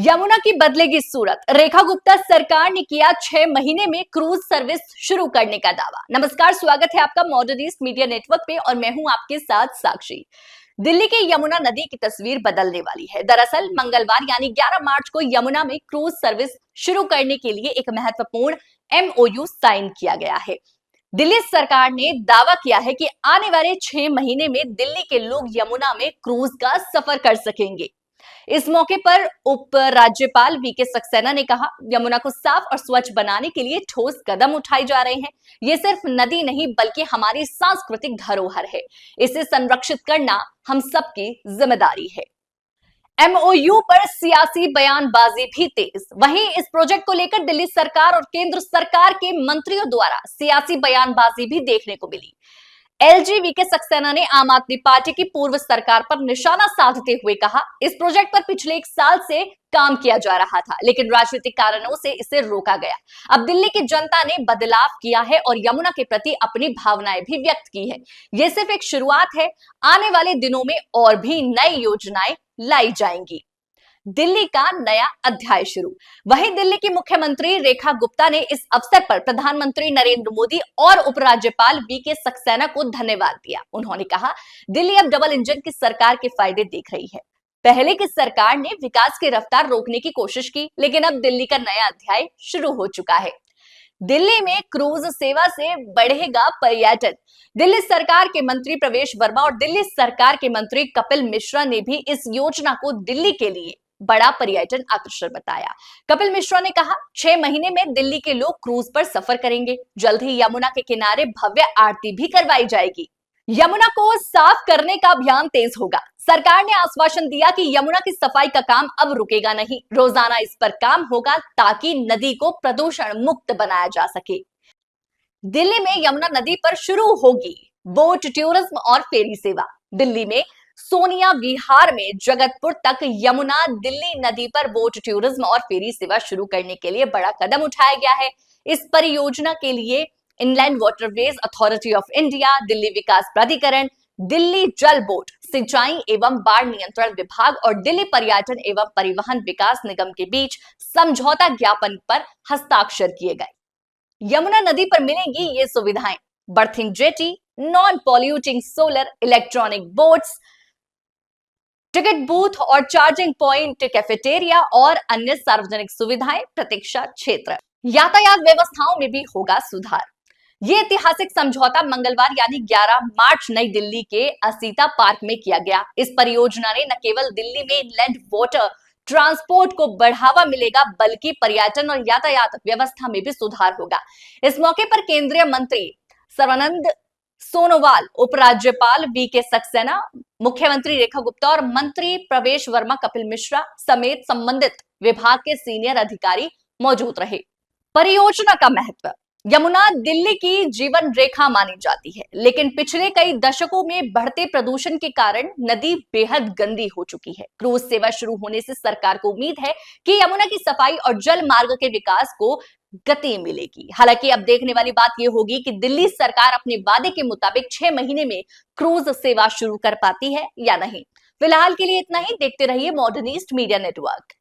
यमुना की बदलेगी सूरत। रेखा गुप्ता सरकार ने किया 6 महीने में क्रूज सर्विस शुरू करने का दावा। नमस्कार, स्वागत है आपका मॉडर्न ईस्ट मीडिया नेटवर्क पे और मैं हूं आपके साथ साक्षी। दिल्ली के यमुना नदी की तस्वीर बदलने वाली है। दरअसल मंगलवार यानी 11 मार्च को यमुना में क्रूज सर्विस शुरू करने के लिए एक महत्वपूर्ण एमओयू साइन किया गया है। दिल्ली सरकार ने दावा किया है कि आने वाले 6 महीने में दिल्ली के लोग यमुना में क्रूज का सफर कर सकेंगे। इस मौके पर उप राज्यपाल वीके सक्सेना ने कहा, यमुना को साफ और स्वच्छ बनाने के लिए ठोस कदम उठाए जा रहे हैं। ये सिर्फ नदी नहीं बल्कि हमारी सांस्कृतिक धरोहर है। इसे संरक्षित करना हम सबकी जिम्मेदारी है। एमओयू पर सियासी बयानबाजी भी तेज। वहीं इस प्रोजेक्ट को लेकर दिल्ली सरकार और केंद्र सरकार के मंत्रियों द्वारा सियासी बयानबाजी भी देखने को मिली। एलजी वीके सक्सेना ने आम आदमी पार्टी की पूर्व सरकार पर निशाना साधते हुए कहा, इस प्रोजेक्ट पर पिछले 1 साल से काम किया जा रहा था, लेकिन राजनीतिक कारणों से इसे रोका गया। अब दिल्ली की जनता ने बदलाव किया है और यमुना के प्रति अपनी भावनाएं भी व्यक्त की है। यह सिर्फ एक शुरुआत है, आने वाले दिनों में और भी नई योजनाएं लाई जाएंगी। दिल्ली का नया अध्याय शुरू। वहीं दिल्ली की मुख्यमंत्री रेखा गुप्ता ने इस अवसर पर प्रधानमंत्री नरेंद्र मोदी और उपराज्यपाल वीके सक्सेना को धन्यवाद दिया। उन्होंने कहा, दिल्ली अब डबल इंजन की सरकार के फायदे देख रही है। पहले की सरकार ने विकास की रफ्तार रोकने की कोशिश की, लेकिन अब दिल्ली का नया अध्याय शुरू हो चुका है। दिल्ली में क्रूज सेवा से बढ़ेगा पर्यटन। दिल्ली सरकार के मंत्री प्रवेश वर्मा और दिल्ली सरकार के मंत्री कपिल मिश्रा ने भी इस योजना को दिल्ली के लिए बड़ा पर्यटन आकर्षण बताया। कपिल मिश्रा ने कहा, 6 महीने में दिल्ली के लोग क्रूज पर सफर करेंगे। जल्द ही यमुना के किनारे भव्य आरती भी करवाई जाएगी। यमुना को साफ करने का अभियान तेज होगा। सरकार ने आश्वासन दिया कि यमुना की सफाई का काम अब रुकेगा नहीं। रोजाना इस पर काम होगा ताकि नदी को प्रदूषण मुक्त बनाया जा सके। दिल्ली में यमुना नदी पर शुरू होगी बोट टूरिज्म और फेरी सेवा। दिल्ली में सोनिया विहार में जगतपुर तक यमुना दिल्ली नदी पर बोट टूरिज्म और फेरी सेवा शुरू करने के लिए बड़ा कदम उठाया गया है। इस परियोजना के लिए inland waterways authority of India, Delhi विकास प्राधिकरण, दिल्ली जल बोर्ड, सिंचाई एवं बाढ़ नियंत्रण विभाग और दिल्ली पर्यटन एवं परिवहन विकास निगम के बीच समझौता ज्ञापन पर हस्ताक्षर किए गए। यमुना नदी पर मिलेंगी ये सुविधाएं: berthing jetty, non polluting solar, electronic boats, ticket booth और चार्जिंग पॉइंट, कैफेटेरिया और अन्य सार्वजनिक सुविधाएं, प्रतीक्षा क्षेत्र। यातायात व्यवस्थाओं में भी होगा सुधार। ये ऐतिहासिक समझौता मंगलवार यानी 11 मार्च नई दिल्ली के असीता पार्क में किया गया। इस परियोजना ने न केवल दिल्ली में इनलैंड वाटर ट्रांसपोर्ट को बढ़ावा मिलेगा बल्कि पर्यटन और यातायात व्यवस्था में भी सुधार होगा। इस मौके पर केंद्रीय मंत्री सर्बानंद सोनोवाल, उपराज्यपाल वीके सक्सेना, मुख्यमंत्री रेखा गुप्ता और मंत्री प्रवेश वर्मा, कपिल मिश्रा समेत संबंधित विभाग के सीनियर अधिकारी मौजूद रहे। परियोजना का महत्व। यमुना दिल्ली की जीवन रेखा मानी जाती है, लेकिन पिछले कई दशकों में बढ़ते प्रदूषण के कारण नदी बेहद गंदी हो चुकी है। क्रूज सेवा शुरू होने से सरकार को उम्मीद है कि यमुना की सफाई और जल मार्ग के विकास को गति मिलेगी। हालांकि अब देखने वाली बात यह होगी कि दिल्ली सरकार अपने वादे के मुताबिक 6 महीने में क्रूज सेवा शुरू कर पाती है या नहीं। फिलहाल के लिए इतना ही। देखते रहिए मॉडर्न ईस्ट मीडिया नेटवर्क।